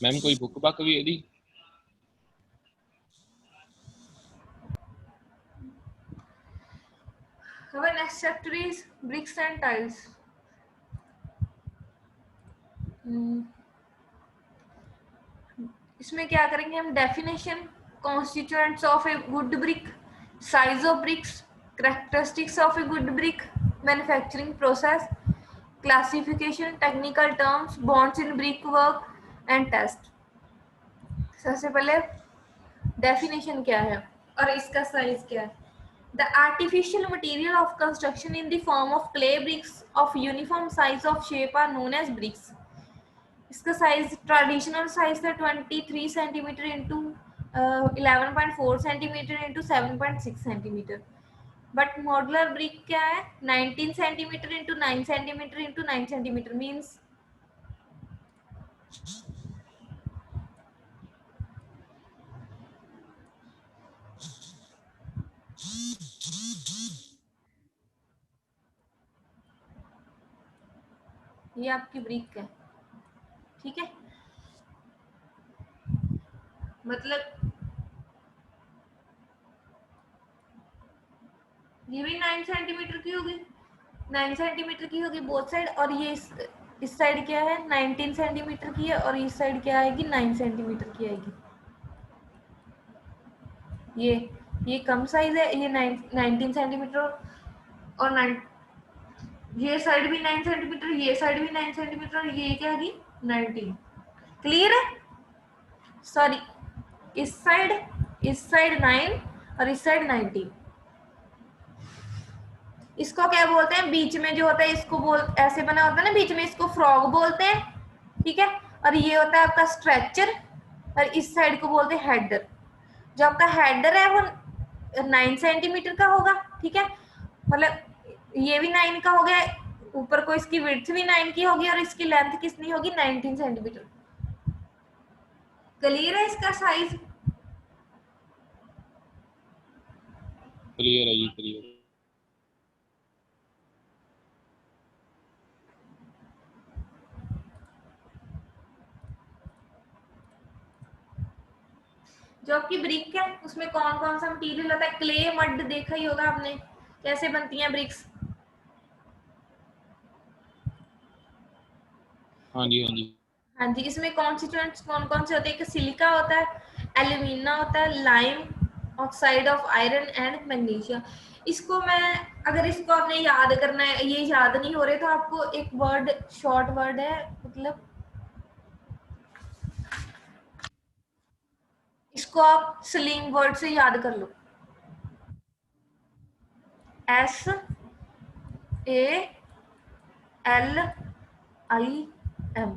Ma'am कोई book बक भी है दी? Our next chapter is bricks and tiles. इसमें क्या करेंगे हम? Definition, constituents of a good brick, size of bricks, characteristics of a good brick, manufacturing process, classification, technical terms, bonds in brick work and test. सबसे पहले definition क्या है और इसका साइज क्या है? The artificial material of construction in the form of clay bricks of uniform size of shape are known as bricks. इसका size, traditional size था 23 centimetre into 11.4 centimetre into 7.6 centimetre, but modular brick क्या है? 19 centimetre into 9 centimetre into 9 centimetre, means ये आपकी brick है, ठीक है। मतलब ये भी 9 सेंटीमीटर की होगी, 9 सेंटीमीटर की होगी बोथ साइड, और ये इस साइड क्या है? 19 सेंटीमीटर की है, और इस साइड क्या आएगी? 9 सेंटीमीटर की आएगी। ये कम साइज है, ये 19 सेंटीमीटर, और ये साइड भी 9 सेंटीमीटर, ये साइड भी 9 सेंटीमीटर, और ये क्या आएगी? 19। क्लियर है? सॉरी, इस साइड 9 और इस साइड 19। इसको क्या बोलते हैं? बीच में जो होता है इसको ऐसे बना होता है ना बीच में, इसको फ्रॉग बोलते हैं, ठीक है। और ये होता है आपका स्ट्रेचर, और इस साइड को बोलते हैं हेडर। जो आपका हेडर है वो 9 सेंटीमीटर का होगा, ठीक है। मतलब ये भी 9 का हो गया, ऊपर को इसकी विड्थ भी 9 की होगी, और इसकी लेंथ कितनी होगी? 19 सेंटीमीटर। क्लियर है इसका साइज? क्लियर है जी, क्लियर। जो आपकी ब्रिक है उसमें कौन कौन सा मटेरियल होता है? क्ले, मड देखा ही होगा आपने, कैसे बनती हैं ब्रिक्स। हाँ जी, हाँ जी। हाँ जी, इसमें कॉन्स्टिट्यूएंट्स कौन कौन से होते हैं? सिलिका होता है, एल्यूमिना होता है, lime, oxide of iron and magnesium. इसको मैं, अगर इसको आपने याद करना है, ये याद नहीं हो रहे, तो आपको एक वर्ड, शॉर्ट वर्ड है, मतलब इसको आप स्लिंग वर्ड से याद कर लो, SALIM।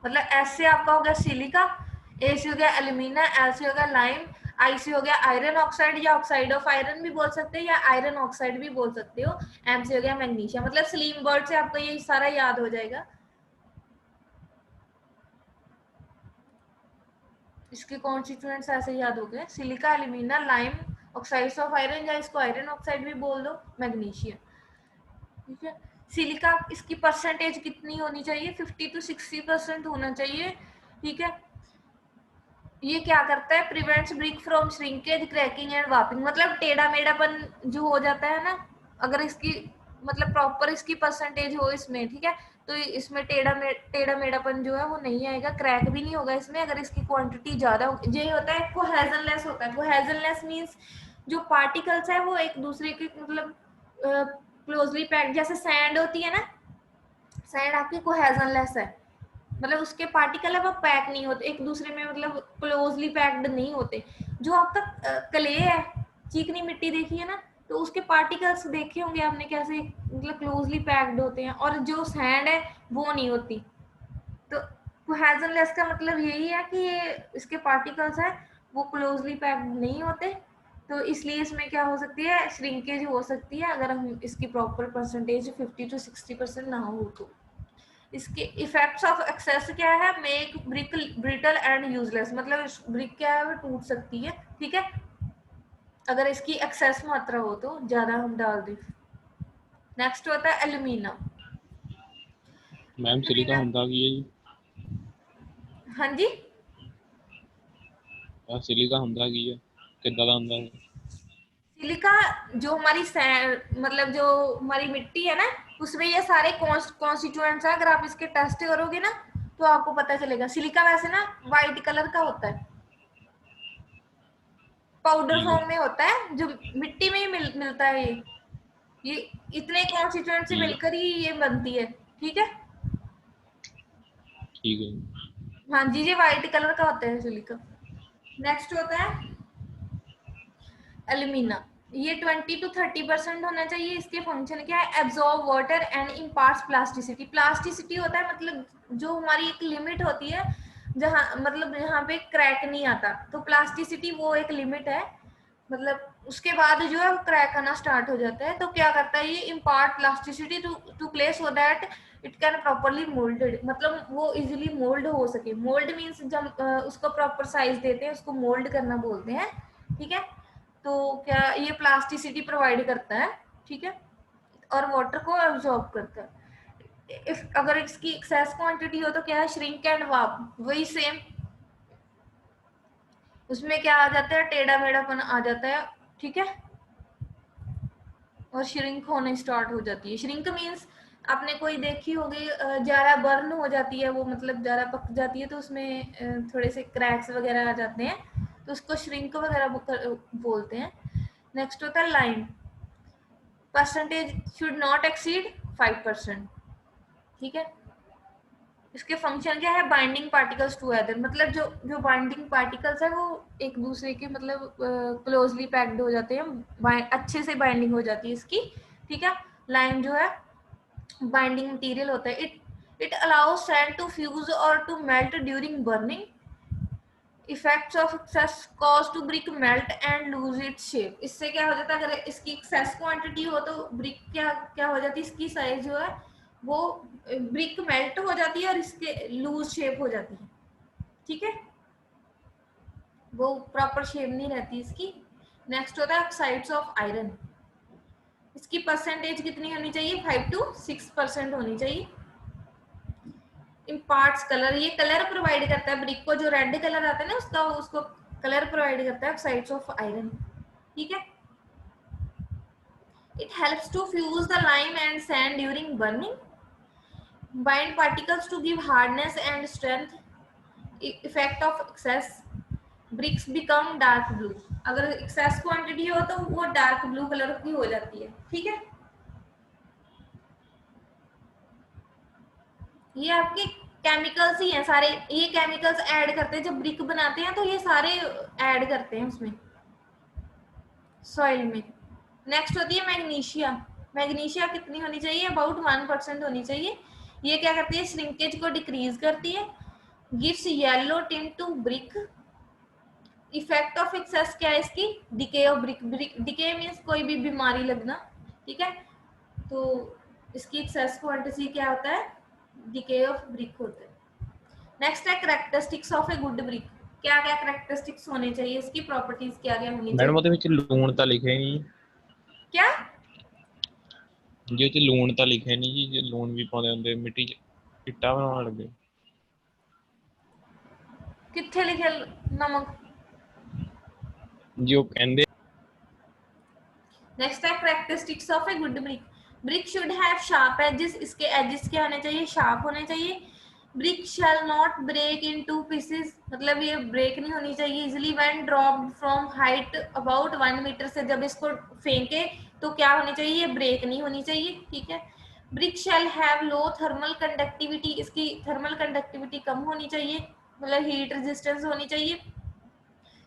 मतलब एस से आपका हो गया सिलिका, ए से हो गया एल्यूमिना, एल से हो गया लाइम, आई से हो गया आयरन ऑक्साइड, या ऑक्साइड ऑफ आयरन भी बोल सकते हैं, या आयरन ऑक्साइड भी बोल सकते हो, एम से हो गया मैग्नीशियम। मतलब स्लीम वर्ड से आपको ये सारा याद हो जाएगा। इसके कॉन्स्टिट्यूएंट्स ऐसे याद हो गए, silica, alumina, lime, oxides of iron, या इसको आयरन ऑक्साइड भी बोल दो, मैग्नीशियम, ठीक है। सिलिका, इसकी परसेंटेज कितनी होनी चाहिए? 50 to 60% होना चाहिए, ठीक है। ये क्या करता है? Prevents brick from shrinkage, cracking and warping. मतलब टेढ़ा मेढ़ापन जो हो जाता है ना, अगर इसकी मतलब प्रॉपर इसकी परसेंटेज हो इसमें, ठीक है, तो इसमें टेढ़ा मेढ़ापन जो है वो नहीं आएगा, क्रैक भी नहीं होगा इसमें, अगर इसकी क्वांटिटी ज्यादा हो। ये होता है कोहेजनलेस होता है। कोहेजनलेस मींस जो पार्टिकल्स है वो एक दूसरे के मतलब क्लोजली पैक्ड, जैसे सैंड होती है ना, सैंड आपकी कोहेजनलेस है, मतलब उसके पार्टिकल है वो पैक नहीं होते एक दूसरे में, मतलब क्लोजली पैक्ड नहीं होते। जो आपका क्ले है, चिकनी मिट्टी देखी है ना, तो उसके पार्टिकल्स देखे होंगे आपने कैसे मतलब क्लोजली पैक्ड होते हैं, और जो सैंड है वो नहीं होती। तो कोहेजनलेस का मतलब यही है कि ये इसके पार्टिकल्स है वो क्लोजली पैक्ड नहीं होते, तो इसलिए इसमें क्या हो सकती है? श्रिंकेज हो सकती है, अगर हम इसकी प्रॉपर परसेंटेज 50 to 60% ना हो तो। इसके इफेक्ट्स ऑफ एक्सेस क्या है? Make brick brittle and useless. मतलब ब्रिक क्या है वो टूट सकती है, ठीक है, अगर इसकी एक्सेस मात्रा हो तो, ज्यादा हम डाल दें। नेक्स्ट होता है एल्यूमिना। मैम सिलिका एल्यूमिना होंदा की है जी? हाँ जी, सिलिका ਹੁੰਦਾ ਕੀ ਹੈ, ਕਿੱਦਾਂ ਦਾ ਹੁੰਦਾ ਹੈ? सिलिका जो हमारी मतलब जो हमारी मिट्टी है ना, उसमें ये सारे कॉन्स्टिट्यूएंट्स है। अगर आप इसके टेस्ट करोगे ना तो आपको पता चलेगा। सिलिका वैसे ना वाइट कलर का होता है, पाउडर ठीक है फॉर्म में होता है, जो मिट्टी में ही मिलता है। ये इतने कॉन्स्टिट्यूएंट से ठीक है मिलकर ही ये बनती है। ठीक है, ठीक है हाँ जी, ये वाइट कलर का होता है सिलिका। नेक्स्ट होता है एल्यूमिना। ये 20 to 30% होना चाहिए। इसके फंक्शन क्या है? Absorb water and imparts plasticity. Plasticity होता है मतलब जो हमारी एक लिमिट होती है, जहाँ मतलब यहाँ पे क्रैक नहीं आता, तो प्लास्टिसिटी वो एक लिमिट है। मतलब उसके बाद जो है क्रैक आना स्टार्ट हो जाता है। तो क्या करता है ये? Impart plasticity to play so that it can properly moulded, मतलब वो इजीली मोल्ड हो सके। मोल्ड मीन्स जब उसको प्रॉपर साइज देते हैं, उसको मोल्ड करना बोलते हैं। ठीक है, तो क्या ये प्लास्टिसिटी प्रोवाइड करता है। ठीक है, और वाटर को एब्जॉर्ब करता है। इफ अगर इसकी एक्सेस क्वांटिटी हो तो क्या है? Shrink and warp. वही सेम, उसमें क्या आ जाता है? टेढ़ा मेढ़ापन आ जाता है। ठीक है, और श्रिंक होने स्टार्ट हो जाती है। श्रिंक मीन्स आपने कोई देखी होगी, ज्यादा बर्न हो जाती है वो, मतलब ज्यादा पक जाती है तो उसमें थोड़े से क्रैक्स वगैरह आ जाते हैं, तो उसको श्रिंक वगैरह बोलते हैं। नेक्स्ट होता है lime. Percentage should not exceed 5%। ठीक है, इसके फंक्शन क्या है? बाइंडिंग पार्टिकल्स टू अदर, मतलब जो बाइंडिंग पार्टिकल्स है वो एक दूसरे के मतलब क्लोजली पैक्ड हो जाते हैं, अच्छे से बाइंडिंग हो जाती है इसकी। ठीक है, लाइम जो है बाइंडिंग मटेरियल होता है। It allows sand to fuse और to melt during burning. Effects of excess cause to brick melt and lose its shape. इससे क्या हो जाता है? अगर इसकी एक्सेस क्वांटिटी हो तो ब्रिक क्या क्या हो जाती है? इसकी साइज जो है वो ब्रिक मेल्ट हो जाती है और इसके लूज शेप हो जाती है। ठीक है, वो प्रॉपर शेप नहीं रहती इसकी। नेक्स्ट होता है ऑक्साइड्स ऑफ आयरन। इसकी परसेंटेज कितनी होनी चाहिए? 5 to 6% होनी चाहिए। इम्पार्ट्स कलर, ये कलर प्रोवाइड करता है ब्रिक को, जो रेड कलर आता है ना उसका, उसको कलर प्रोवाइड करता है ऑक्साइड्स ऑफ आयरन। ठीक है, it helps to fuse the lime and sand during burning. Bind particles to give hardness and strength. Effect of excess, bricks become dark blue. अगर एक्सेस क्वांटिटी हो तो वो dark blue colour की हो जाती है। ठीक है, ये आपके केमिकल्स ही हैं सारे। ये केमिकल्स ऐड करते हैं जब ब्रिक बनाते हैं, तो ये सारे ऐड करते हैं उसमें सॉइल में। नेक्स्ट होती है मैग्नीशिया। मैग्नीशिया कितनी होनी चाहिए? अबाउट 1% होनी चाहिए। ये क्या करती है? श्रिंकेज को डिक्रीज करती है। Gives yellow tint to brick. Effect of excess क्या है इसकी? Decay of brick. Decay means कोई भी बीमारी लगना। ठीक है, तो इसकी एक्सेस क्वांटिटी क्या होता है? डिके ऑफ ब्रिक होता है। नेक्स्ट है characteristics of a good brick. क्या क्या कैरेक्टरिस्टिक्स होने चाहिए इसकी? प्रॉपर्टीज क्या क्या होनी मैडम ਉਹਦੇ चाहिए? ਵਿੱਚ ਲੂਣ ਤਾਂ ਲਿਖਿਆ ਨਹੀਂ क्या ਜੀ, ਉਹ 'ਚ ਲੂਣ ਤਾਂ ਲਿਖਿਆ ਨਹੀਂ ਜੀ, ਜੇ ਲੂਣ ਵੀ ਪਾਉਂਦੇ ਹੁੰਦੇ ਮਿੱਟੀ 'ਚ ਇੱਟਾਂ ਬਣਾਉਣ ਲੱਗੇ। कितने लिखे नमक? जी ਉਹ ਕਹਿੰਦੇ नेक्स्ट है characteristics of a good brick. Brick should have sharp edges. इसके एजेस क्या होने चाहिए? शार्प होने चाहिए। Brick shall not break into pieces, मतलब ये ब्रेक नहीं होनी चाहिए easily when dropped from height about 1 metre से। जब इसको फेंके तो क्या होनी चाहिए? ये ब्रेक नहीं होनी चाहिए। ठीक है, brick shall have low thermal conductivity. इसकी थर्मल कंडक्टिविटी कम होनी चाहिए, मतलब हीट रेजिस्टेंस होनी चाहिए।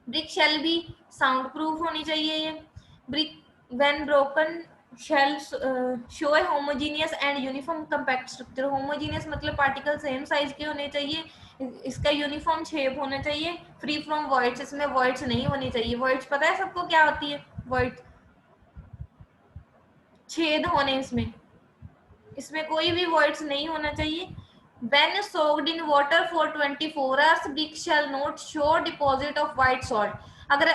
ब्रिक शेल भी साउंड प्रूफ होनी चाहिए। ये brick when broken shall show a homogeneous and uniform compact structure. Homogeneous मतलब पार्टिकल सेम साइज के होने चाहिए, इसका यूनिफॉर्म शेप होना चाहिए, फ्री फ्रॉम वॉइड्स। इसमें वॉइड्स नहीं होनी चाहिए। वॉइड्स पता है सबको क्या होती है? वॉइड छेद होने, इसमें कोई भी वॉइड्स नहीं होना चाहिए। When soaked in water for 24 hours, brick shall not show deposit of white salt. अगर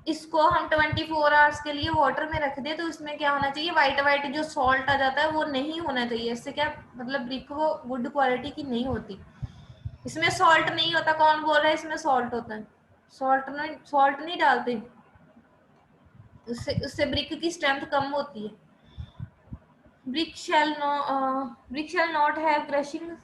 इसको हम 24 आवर्स के लिए वाटर में रख दे तो इसमें क्या होना चाहिए? व्हाइट व्हाइट जो सॉल्ट आ जाता है वो नहीं होना चाहिए। इससे क्या मतलब ब्रिक वो गुड क्वालिटी की नहीं होती। इसमें सॉल्ट नहीं होता, कौन बोल रहा है इसमें सॉल्ट होता है? सॉल्ट नहीं डालते, उससे उससे ब्रिक की स्ट्रेंथ कम होती है। Brick shall not have crushing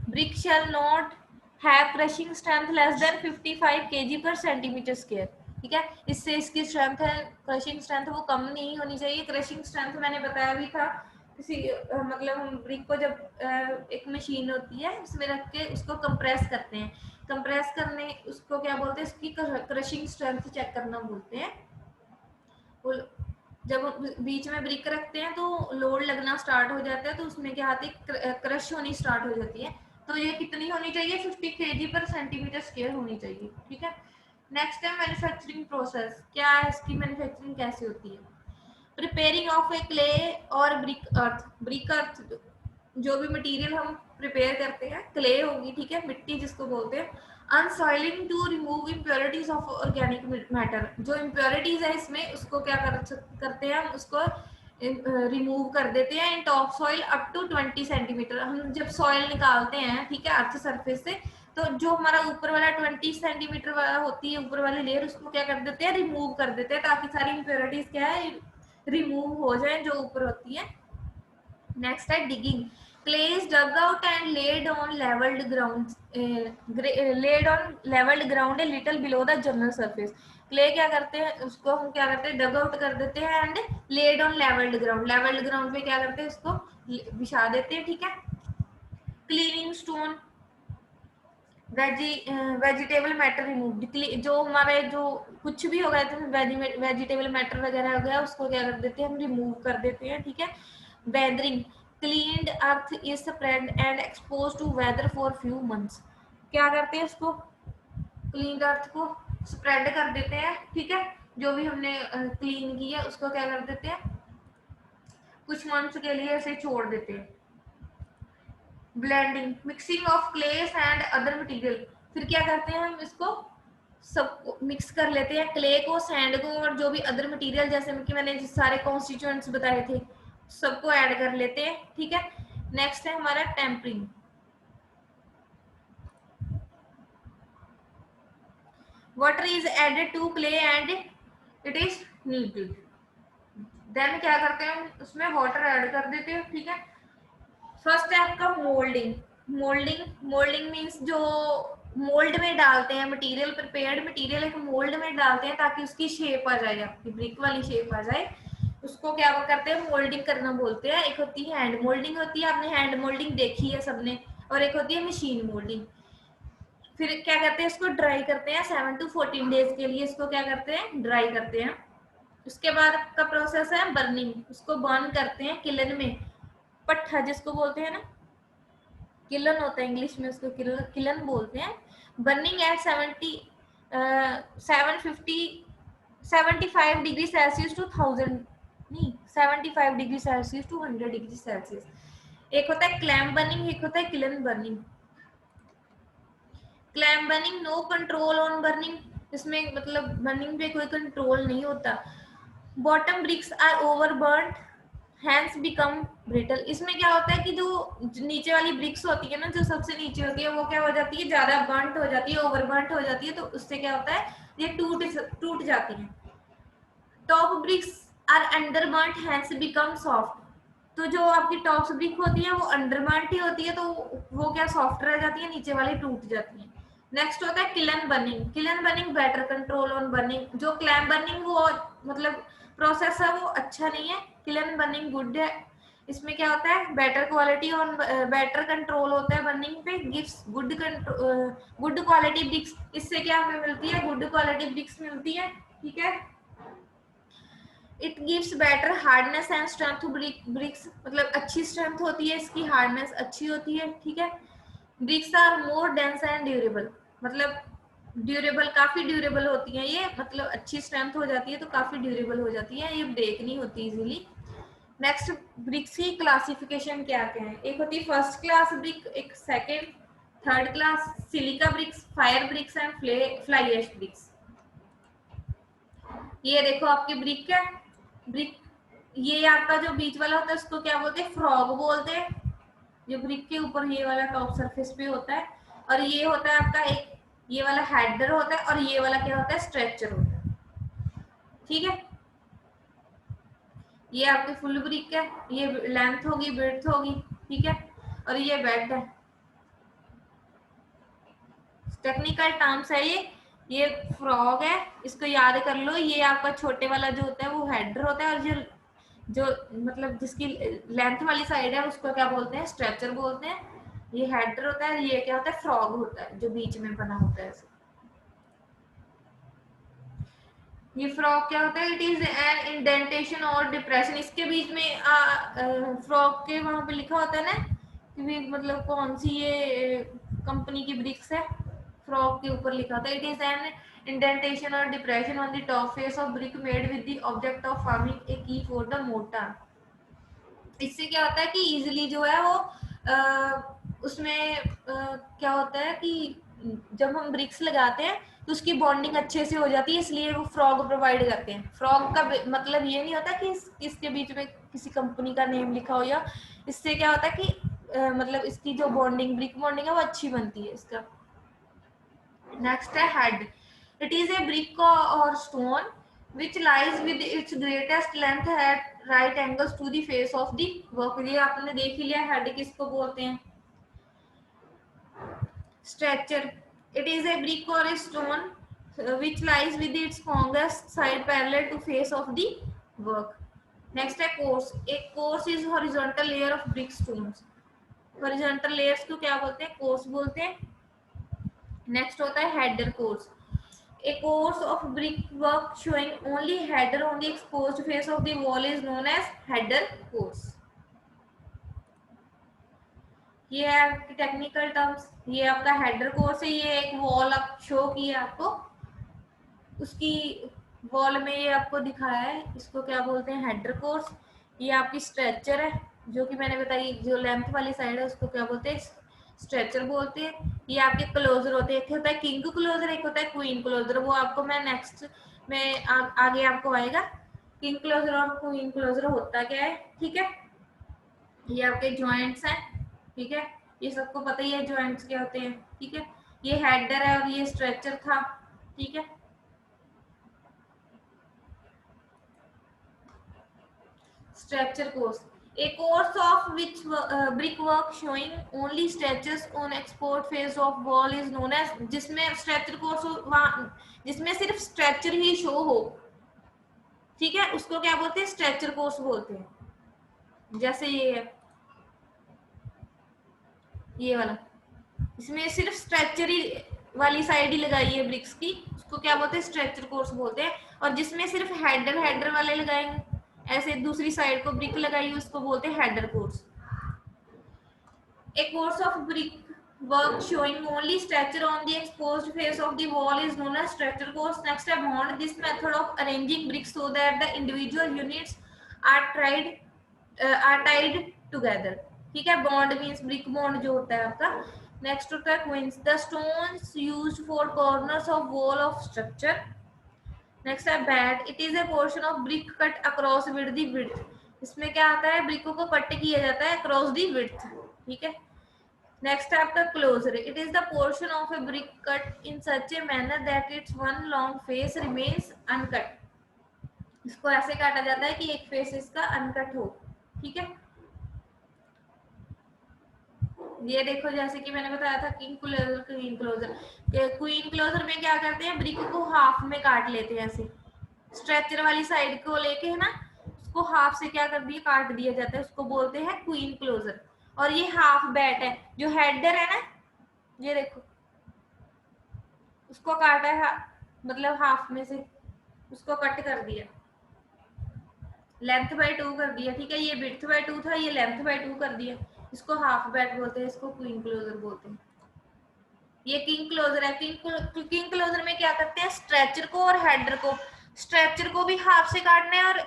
brick shall not have crushing strength less than 55 kg per centimeter square। ठीक है, इससे इसकी स्ट्रेंथ है, क्रशिंग स्ट्रेंथ वो कम नहीं होनी चाहिए। क्रशिंग स्ट्रेंथ मैंने बताया भी था, किसी मतलब हम ब्रिक को जब एक मशीन होती है उसमें रख के उसको कंप्रेस करते हैं, कंप्रेस करने उसको क्या बोलते हैं, उसकी क्रशिंग स्ट्रेंथ चेक करना बोलते हैं। जब बीच में ब्रिक रखते हैं तो लोड लगना स्टार्ट हो जाता है, तो उसमें क्या आती है, क्रश होनी स्टार्ट हो जाती है। तो ये कितनी होनी चाहिए, 50 kg पर सेंटीमीटर स्क्वायर होनी चाहिए। ठीक है, नेक्स्ट है मैन्युफैक्चरिंग प्रोसेस। क्या है इसकी मैन्युफैक्चरिंग कैसे होती है? प्रिपेयरिंग ऑफ ए क्ले और ब्रिक अर्थ जो भी मटेरियल हम प्रिपेयर करते हैं, क्ले होगी, ठीक है, मिट्टी जिसको बोलते हैं। Unsoiling to remove impurities of organic matter, जो इम्प्योरिटीज है इसमें उसको क्या करते हैं हम उसको रिमूव कर देते हैं in top soil up to 20 centimetre. हम जब सॉइल निकालते हैं, ठीक है, अर्थ सरफेस से, तो जो हमारा ऊपर वाला 20 सेंटीमीटर वाला होती है ऊपर वाली लेयर, उसको क्या कर देते हैं, रिमूव कर देते हैं, ताकि सारी इम्प्योरिटीज क्या है, रिमूव हो जाए जो ऊपर होती है। नेक्स्ट है digging. Clay is dug out and laid on levelled ground, laid on levelled ground a little below the general surface. Clay क्या करते हैं, उसको हम क्या करते हैं, डग आउट कर देते हैं and laid on levelled ground, levelled ground पे क्या करते हैं, उसको बिछा देते हैं। ठीक है, cleaning stone, vegetable matter remove, जो हमारे जो कुछ भी हो गया तो वेजिटेबल मैटर वगैरह हो गया उसको क्या कर देते हैं, हम रिमूव कर देते हैं। ठीक है, weathering, cleaned earth is spread and expose to weather for few months. क्या करते हैं, उसको क्लीन अर्थ को स्प्रेड कर देते हैं। ठीक है, जो भी हमने क्लीन किया उसको क्या कर देते हैं, कुछ मंथ्स के लिए ऐसे छोड़ देते हैं। Blending, mixing of clays and other material, फिर क्या करते हैं, हम इसको सब मिक्स कर लेते हैं, क्ले को, सैंड को और जो भी अदर मटेरियल, जैसे कि मैंने सारे कॉन्स्टिट्यूएंट्स बताए थे सबको ऐड कर लेते हैं। ठीक है, नेक्स्ट है हमारा tempering. Water is added to clay and it is kneaded. Then क्या करते हैं, उसमें वाटर ऐड कर देते हैं। ठीक है, फर्स्ट है आपका मोल्डिंग। मोल्डिंग मीन्स जो मोल्ड में डालते हैं मटेरियल, प्रिपेयर्ड मटेरियल एक मोल्ड में डालते हैं ताकि उसकी शेप आ जाए, आपकी ब्रिक वाली शेप आ जाए, उसको क्या करते हैं, मोल्डिंग करना बोलते हैं। एक होती है हैंड मोल्डिंग, होती है, आपने हैंड मोल्डिंग देखी है सबने, और एक होती है मशीन मोल्डिंग। फिर क्या करते हैं, इसको ड्राई करते हैं 7 to 14 डेज के लिए, इसको क्या करते हैं, ड्राई करते हैं। उसके बाद का प्रोसेस है बर्निंग, उसको बर्न करते हैं किलन में, पट्ठा जिसको बोलते हैं ना, किलन होता है इंग्लिश में, उसको किलन बोलते हैं। Burning at 75 degree Celsius to 1000, नहीं 75 degree Celsius to 100 degree Celsius. एक होता है क्लैम बर्निंग, एक होता है kiln burning. Clamp burning, no control on burning, इसमें मतलब बर्निंग पे कोई कंट्रोल नहीं होता। Bottom bricks are over burn hence become brittle, इसमें क्या होता है कि जो नीचे वाली ब्रिक्स होती है ना, जो सबसे नीचे होती है, वो क्या हो जाती है, ज्यादा बर्नट हो जाती है, ओवर बर्नट हो जाती है, तो उससे क्या होता है, ये टूट जाती है। Top bricks are under burnt hence become soft, तो जो आपकी टॉप ब्रिक होती है वो अंडर बर्नट ही होती है, तो वो क्या सॉफ्ट रह जाती है, नीचे वाली टूट जाती है। नेक्स्ट होता है kiln burning. Kiln burning better control on burning, जो क्लैम बर्निंग वो मतलब प्रोसेस है वो अच्छा नहीं है, किलन बर्निंग गुड है। इसमें क्या होता है, better quality on, better control होता है बर्निंग पे, गिव्स गुड क्वालिटी ब्रिक्स, इससे क्या हमें मिलती है, गुड क्वालिटी ब्रिक्स मिलती है। ठीक है, it gives better hardness and strength to bricks, मतलब अच्छी स्ट्रेंथ होती है इसकी, हार्डनेस अच्छी होती है। ठीक है, bricks are more dense and durable, मतलब ड्यूरेबल, काफी ड्यूरेबल होती है ये, मतलब अच्छी स्ट्रेंथ हो जाती है तो काफी ड्यूरेबल हो जाती है, ये ब्रेक नहीं होती इजीली। नेक्स्ट, ब्रिक्स की क्लासिफिकेशन क्या क्या है, एक होती है फर्स्ट क्लास ब्रिक, एक second, third class, silica bricks, fire bricks and fly ash bricks. ये देखो आपकी ब्रिक है, ब्रिक ये आपका जो बीच वाला होता है उसको क्या बोलते हैं, फ्रॉग बोलते हैं, जो ब्रिक के ऊपर ये वाला टॉप सरफेस पे होता है। और ये होता है आपका एक, ये वाला हेडर होता है, और ये वाला क्या होता है, स्ट्रेचर होता है। ठीक है, ये आपकी फुल ब्रिक है, ये लेंथ होगी, ब्रेड्थ होगी, ठीक है, और ये बेड है। टेक्निकल टर्म्स है ये फ्रॉग है, इसको याद कर लो। ये आपका छोटे वाला जो होता है वो हेडर होता है, और जो जो मतलब जिसकी लेंथ वाली साइड है उसको क्या बोलते हैं, स्ट्रेचर बोलते हैं। ये हेडर होता है, ये क्या होता है, फ्रॉग होता है, जो बीच में बना होता है। ये फ्रॉग क्या होता है, इट इज एन इंडेंटेशन और डिप्रेशन। इसके बीच में फ्रॉग के वहां पे लिखा होता है ना कि भी मतलब कौन सी ये कंपनी की ब्रिक्स है, फ्रॉग के ऊपर लिखा होता है, इट इज एन इंडेंटेशन और depression on the top face of brick made with the object of forming a key for the motor. इससे क्या होता है कि इजीली जो है वो उसमें क्या होता है कि जब हम ब्रिक्स लगाते हैं तो उसकी बॉन्डिंग अच्छे से हो जाती है, इसलिए वो फ्रॉग प्रोवाइड करते हैं। फ्रॉग का मतलब ये नहीं होता कि इसके बीच में किसी कंपनी का नेम लिखा हो, या इससे क्या होता है कि मतलब इसकी जो बॉन्डिंग, ब्रिक बॉन्डिंग है वो अच्छी बनती है इसका। नेक्स्ट है head, it is a brick और stone which lies with its greatest length at right angles to the face of the work। ये आपने देख ही लिया, हेड किसको बोलते हैं, stretcher. It is a brick और a stone which lies with its longest side parallel to face of the work। Next है course, एक course is horizontal layer of brick stones. Horizontal layers को क्या बोलते हैं, कोर्स बोलते हैं। Next होता है header course, a course of brickwork showing only header on the exposed face of the wall is known as header course। ये है आपकी टेक्निकल टर्म्स, ये आपका हेडर कोर्स है। ये एक वॉल आप शो की है आपको, उसकी वॉल में ये आपको दिखाया है, इसको क्या बोलते हैं, हेडर कोर्स। ये आपकी स्ट्रेचर है, जो कि मैंने बताई, जो लेंथ वाली साइड है उसको क्या बोलते हैं, स्ट्रेचर बोलते हैं। ये आपके क्लोजर होते हैं, एक होता है किंग क्लोजर, एक होता है क्वीन क्लोजर। वो आपको मैं नेक्स्ट में आगे आपको आएगा, किंग क्लोजर और क्वीन क्लोजर होता क्या है। ठीक है, ये आपके जॉइंट्स हैं, ठीक है, ये सबको पता ही है जॉइंट्स क्या होते हैं। ठीक है, ये हेडर है और ये स्ट्रेचर था। ठीक है, structure course, a course of which brickwork showing only stretches on export face of wall is known as, जिसमें स्ट्रक्चर कोर्स जिसमें सिर्फ स्ट्रक्चर ही शो हो, ठीक है, उसको क्या बोलते हैं, स्ट्रक्चर कोर्स बोलते हैं। जैसे ये है, ये वाला, इसमें सिर्फ स्ट्रक्चर ही वाली साइड ही लगाई है ब्रिक्स की, उसको क्या बोलते हैं, स्ट्रक्चर कोर्स बोलते हैं। और जिसमें सिर्फ हेडर हेडर वाले लगाएंगे, ऐसे दूसरी साइड को ब्रिक लगाई, उसको बोलते हैं header course. A course of brickwork showing only structure on the exposed face of the wall is known as structure course। Next है bond, this method of arranging bricks so that the individual units are tied together। ठीक है, bond means brick bond जो होता है आपका। Next होता है queens, the stones used for corners of wall of structure। Next है bat, it is a portion of brick cut across with the width. इसमें क्या आता है, ब्रिकों को कट किया जाता है अक्रॉस द विड्थ। ठीक है, नेक्स्ट है आपका closer, it is the portion of a brick cut in such a manner that its one long face remains uncut. इसको ऐसे काटा जाता है कि एक फेस इसका अनकट हो। ठीक है, ये देखो जैसे कि मैंने बताया था king closer, queen closer. Queen closer में क्या करते हैं, ब्रिक को हाफ में काट लेते हैं, ऐसे स्ट्रेचर वाली साइड को लेके, है ना, उसको हाफ से क्या कर दिया, काट दिया जाता है, उसको बोलते हैं क्वीन क्लोजर। और ये हाफ बैट है, जो हेडर है ना, ये देखो उसको काटा है, मतलब हाफ में से उसको कट कर दिया, लेंथ बाय 2 कर दिया। ठीक है, ये विड्थ बाय 2 था, ये लेंथ बाय 2 कर दिया, इसको हाफ बैट बोलते हैं, इसको क्वीन क्लोजर बोलते हैं। ये किंग क्लोजर है। किंग क्लोजर में क्या करते हैं, स्ट्रेचर को और हेडर को, स्ट्रेचर को भी हाफ से काटना है और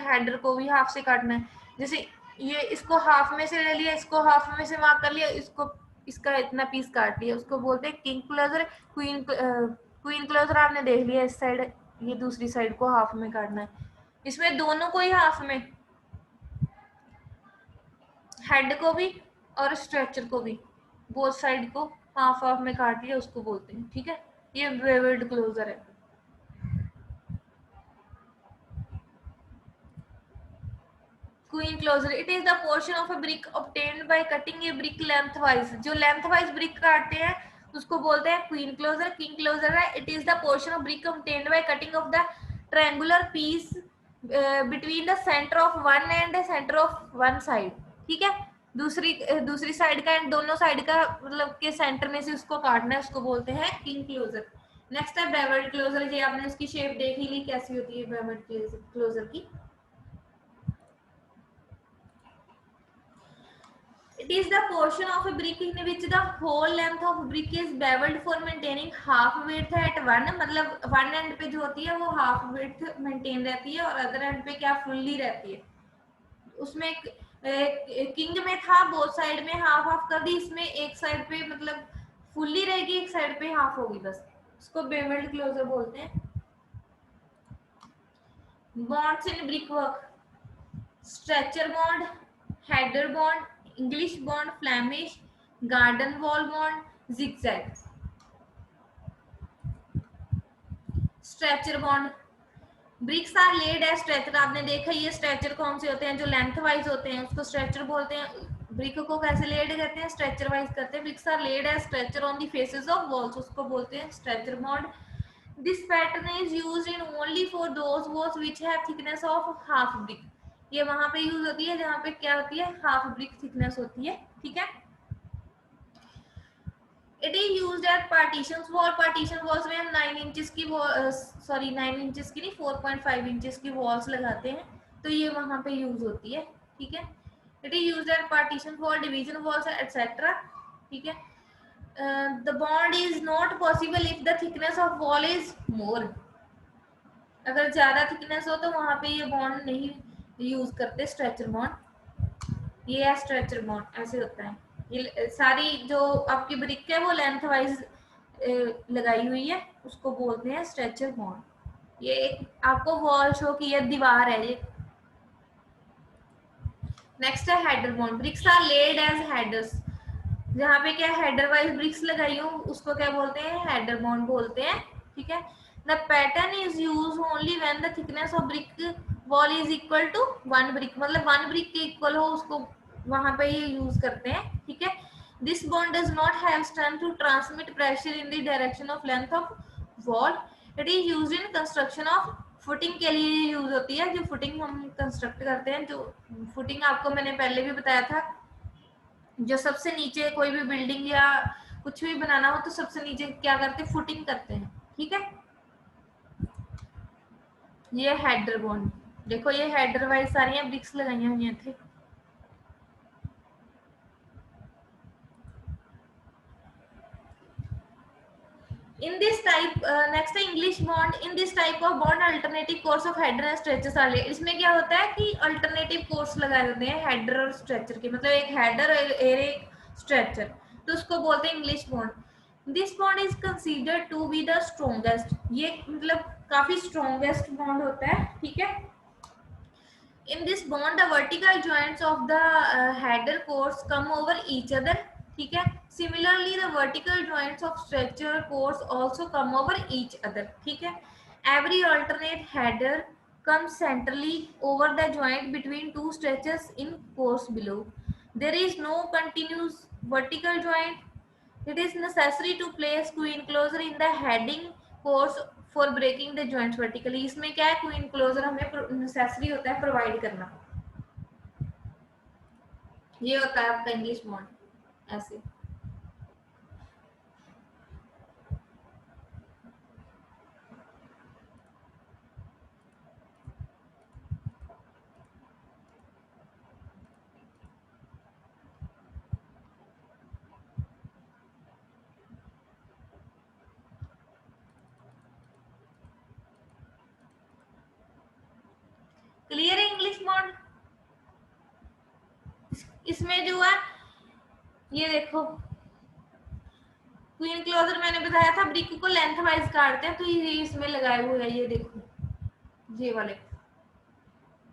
हेडर को भी हाफ से काटना है। जैसे ये इसको हाफ में से ले लिया, इसको हाफ में से मार्क कर लिया, इसको इसका इतना पीस काट लिया, उसको बोलते हैं किंग क्लोजर। क्वीन क्लोजर आपने देख लिया, इस साइड, ये दूसरी साइड को हाफ में काटना है। इसमें दोनों को ही हाफ में, हेड को भी और स्ट्रेचर को भी, बोथ साइड को हाफ हाफ में काट लिया, उसको बोलते हैं। ठीक है, ये वेवेड क्लोजर है। Queen closer, it is the portion of a brick obtained by cutting a brick lengthwise. जो लेंथवाइज ब्रिक काटते हैं उसको बोलते हैं क्वीन क्लोजर। किंग क्लोजर है, it is the portion of brick obtained by cutting off the triangular piece between the centre of one end centre of one side. ठीक है, दूसरी साइड का एंड दोनों साइड का मतलब के सेंटर में से उसको काटना है, उसको बोलते हैं किंग क्लोजर। नेक्स्ट है बेवल्ड क्लोजर। ये आपने उसकी शेप देख ही ली कैसी होती है बेवल्ड क्लोजर की। It is the portion of a brick in which the whole length of brick is beveled for maintaining half width at one। मतलब वन एंड पे जो होती है वो हाफ width मेंटेन रहती है और अदर एंड पे क्या फुल्ली रहती है। उसमें किंग में था बोथ साइड में हाफ हाफ कर दी, इसमें एक साइड पे मतलब फुल्ली रहेगी, एक साइड पे हाफ होगी बस, उसको बेवेल्ड क्लोजर बोलते हैं। Bonds in brick work, stretcher bond, header bond, English bond, Flemish, garden wall bond, zigzag. Stretcher bond, bricks are laid as stretcher. आपने देखा ये स्ट्रेचर कौन से होते हैं, जो लेंथ वाइज होते हैं उसको स्ट्रेचर बोलते हैं। ब्रिक को कैसे लेड करते हैं, स्ट्रेचर वाइज करते हैं। Bricks are laid as stretcher on the faces of walls, उसको बोलते हैं stretcher bond. This pattern is used in only for those walls which have thickness of half brick. ये वहां पे यूज होती है जहां पे क्या होती है, हाफ ब्रिक थिकनेस होती है। ठीक है, it is used eight partition wall. Partition walls में हम 9 इंचेस की 9 इंचेस की नहीं 4.5 इंचेस की वॉल्स लगाते हैं, तो ये वहां पे यूज होती है। ठीक है, it is used eight partition wall, division walls etcetera. ठीक है, the bond is not possible if the thickness of wall is more. अगर ज्यादा थिकनेस हो तो वहां पे ये बॉन्ड नहीं यूज करते स्ट्रेचर बॉन्ड। ये है स्ट्रेचर बॉन्ड, ऐसे होता है। ये सारी जो आपकी ब्रिक है वो लेंथ वाइज लगाई हुई है, उसको बोलते हैं स्ट्रेचर बॉन्ड। ये एक आपको वॉल शो की है, दीवार है ये। नेक्स्ट है header bond. Bricks are laid as headers. जहाँ पे क्या हेडर वाइज ब्रिक्स लगाई हूँ उसको क्या बोलते हैं, हेडर बॉन्ड बोलते हैं। ठीक है, the pattern is use only when the thickness of brick wall is equal to one brick. मतलब वन ब्रिक के इक्वल हो उसको वहां पे ये यूज करते हैं। ठीक है, this bond does not have strength to transmit pressure in the direction of length of wall. It is used in construction of, footing के लिए यूज होती है। जो फुटिंग हम कंस्ट्रक्ट करते हैं, जो फुटिंग आपको मैंने पहले भी बताया था, जो सबसे नीचे कोई भी बिल्डिंग या कुछ भी बनाना हो तो सबसे नीचे क्या करते हैं, फुटिंग करते हैं। ठीक है, ये हेडर बॉन्ड। देखो ये हेडर वाइज सारी ब्रिक्स लगाई हुई थे। In this type, next है English bond. In this type of bond, alternative course of header and stretchers are laid. इसमें क्या होता है कि alternative course लगाए होते हैं header और stretcher के, मतलब एक header और एक stretcher, तो उसको बोलते हैं English bond. This bond is considered to be the strongest. ये मतलब काफी strongest bond होता है। ठीक है, in this bond the vertical joints of the header course come over each other. ठीक है, similarly the vertical joints of stretcher course also come over each other. ठीक है, every alternate header comes centrally over the joint between two stretchers in course below. There is no continuous vertical joint. It is necessary to place screw enclosure in the heading course for breaking the joints vertically. इसमें क्या है, queen closure हमें necessary होता है provide करना। ये होता है आपका इंग्लिश बॉन्ड ऐसे। क्लियर है इंग्लिश बॉन्ड? इसमें जो है ये देखो क्वीन क्लोजर मैंने बताया था ब्रिक को लेंथ वाइज काटते हैं, तो ये इसमें लगाए हुए है। ये देखो ये वाले,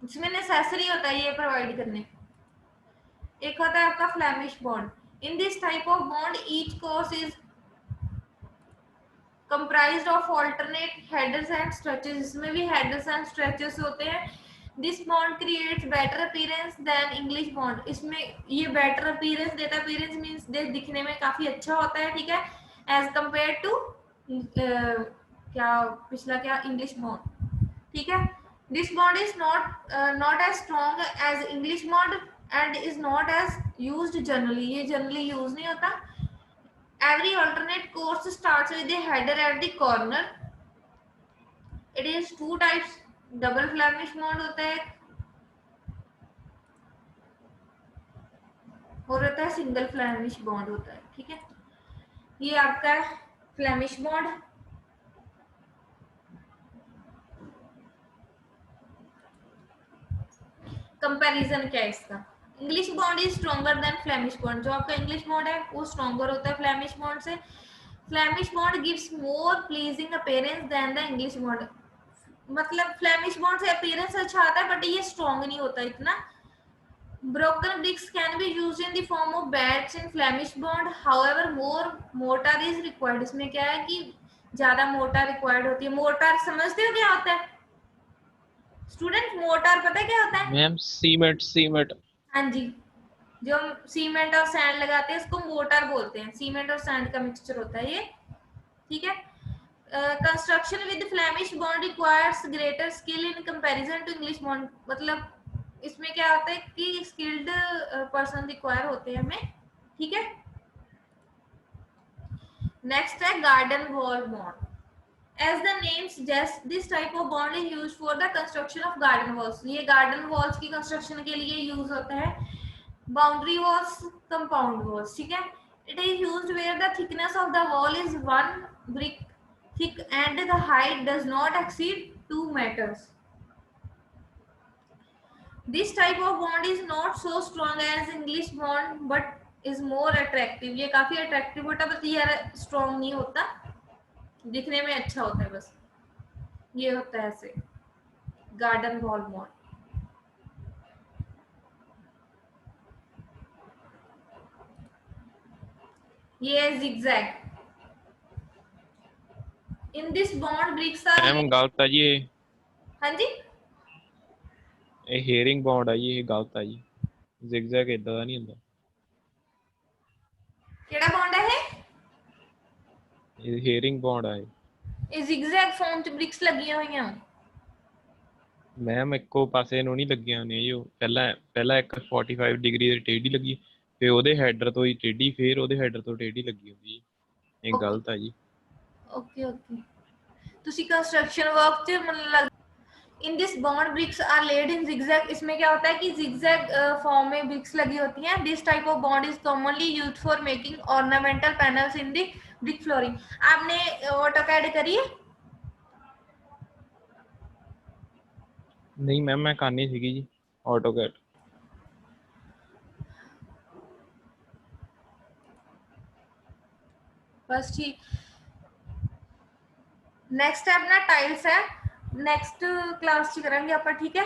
इसमें नेसेसरी होता है ये प्रोवाइड करने। एक होता है आपका Flemish bond. In this type of bond each course is comprised of alternate headers and stretches, इसमें भी headers and stretches होते हैं। This bond creates better appearance than English bond, इसमें ये better appearance देता है, appearance means दिखने में काफी अच्छा होता है, ठीक है, as compared to क्या पिछला क्या English bond, ठीक है। This bond is not as strong as English bond and is not as used generally, ये generally use नहीं होता। Every alternate course starts with a header at the corner. It is two types, double Flemish bond होता है और होता है single Flemish bond होता है, ठीक है। ये आपका फ्लैमिश बॉन्ड। कंपैरिजन क्या है इसका? English bond is stronger than Flemish bond, जो आपका इंग्लिश बॉन्ड है वो स्ट्रॉन्गर होता है फ्लैमिश बॉन्ड से। Flemish bond gives more pleasing appearance than the English bond, मतलब फ्लैमिश बॉन्ड से अपीयरेंस अच्छा आता है बट ये स्ट्रॉन्ग नहीं होता इतना। Broken bricks can be used in the form of bats in Flemish bond. However, more mortar is required. इसमें क्या है कि ज्यादा मोटार रिक्वायर्ड होती है। मोटार समझते हो क्या होता है स्टूडेंट? मोटार पता है क्या होता है? Ma'am cement. हाँ जी, जो हम सीमेंट और सैंड लगाते हैं इसको मोटार बोलते हैं। सीमेंट और सैंड का मिक्सचर होता है ये, ठीक है। Construction with Flemish bond requires greater skill in comparison to English bond, मतलब इसमें क्या होता है कि स्किल्ड पर्सन रिक्वायर होते हैं हमें, ठीक है। नेक्स्ट है garden wall bond. As the name suggests, this type of bond is used for the construction of garden walls. ये garden walls की construction के लिए use होता है। Boundary walls, compound walls, ठीक है। It is used where the thickness of the wall is 1 brick thick and the height does not exceed 2 meters. This type of bond is not so strong as English bond but is more attractive. ये काफी attractive होता है, बस ये strong नहीं होता, दिखने में अच्छा होता है बस। ये होता है ऐसे गार्डन वॉल बॉन्ड। ये है zigzag. In this bond bricks are ma'am गलत है जी ये। हाँ जी ਇਹ हेयरिंग बॉन्ड है जी, ਇਹ गलत है जी। zigzag ਇਦਾਂ ਦਾ ਨਹੀਂ ਹੁੰਦਾ। ਕਿਹੜਾ ਬੌਂਡ ਹੈ ਇਹ हेयरिंग बॉन्ड है। ਇਹ zigzag ਫਾਰਮ ਚ ਬ੍ਰਿਕਸ ਲੱਗੀਆਂ ਹੋਈਆਂ। ਮੈਮ ਇੱਕੋ ਪਾਸੇ ਨੂੰ ਨਹੀਂ ਲੱਗੀਆਂ ਹੁੰਦੀਆਂ ਜੀ, ਉਹ ਪਹਿਲਾਂ ਇੱਕ 45 ਡਿਗਰੀ ਦੀ ਟੇਢੀ ਲੱਗੀ, ਫਿਰ ਉਹਦੇ ਹੈਡਰ ਤੋਂ ਹੀ ਟੇਢੀ, ਫਿਰ ਉਹਦੇ ਹੈਡਰ ਤੋਂ ਟੇਢੀ ਲੱਗੀ ਹੁੰਦੀ ਜੀ। ਇਹ ਗਲਤ ਹੈ ਜੀ। ਓਕੇ ਓਕੇ, ਤੁਸੀਂ ਕੰਸਟਰक्शन वर्क ਚ मतलब in this bond bricks are laid in zigzag, इसमें क्या होता है कि zigzag फॉर्म में ब्रिक्स लगी होती हैं। This type of bond is commonly used for making ornamental panels in the brick flooring. आपने ऑटोकैड करी है? नहीं मैम मैं करनी सीगी जी ऑटोकैड। बस ठीक। नेक्स्ट है अपना टाइल्स है, नेक्स्ट क्लास च करेंगे आप, ठीक है।